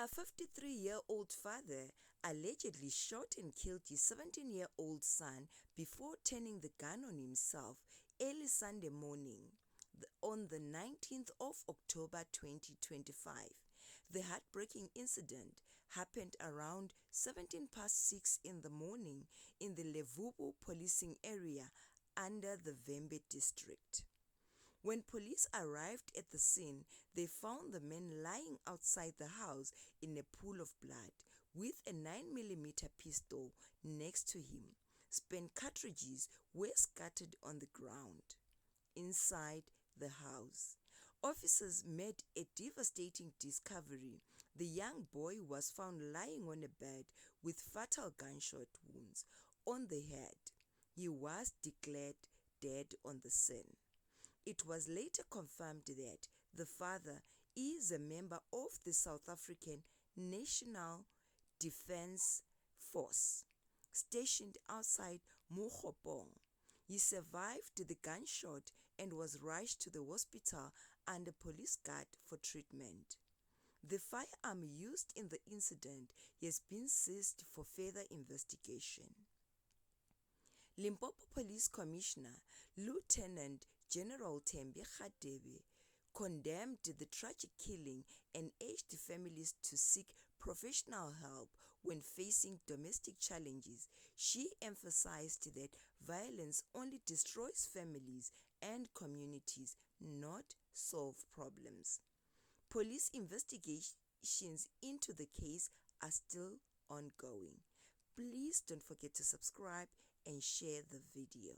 A 53-year-old father allegedly shot and killed his 17-year-old son before turning the gun on himself early Sunday morning on the 19th of October 2025. The heartbreaking incident happened around 6 in the morning in the Levubu policing area under the Vembe district. When police arrived at the scene, they found the man lying outside the house in a pool of blood with a 9mm pistol next to him. Spent cartridges were scattered on the ground. Inside the house, officers made a devastating discovery. The young boy was found lying on a bed with fatal gunshot wounds on the head. He was declared dead on the scene. It was later confirmed that the father is a member of the South African National Defence Force stationed outside Mokgopong. He survived the gunshot and was rushed to the hospital under police guard for treatment. The firearm used in the incident has been seized for further investigation. Limpopo Police Commissioner Lieutenant General Thembi Kgathebe condemned the tragic killing and urged families to seek professional help when facing domestic challenges. She emphasized that violence only destroys families and communities, not solve problems. Police investigations into the case are still ongoing. Please don't forget to subscribe and share the video.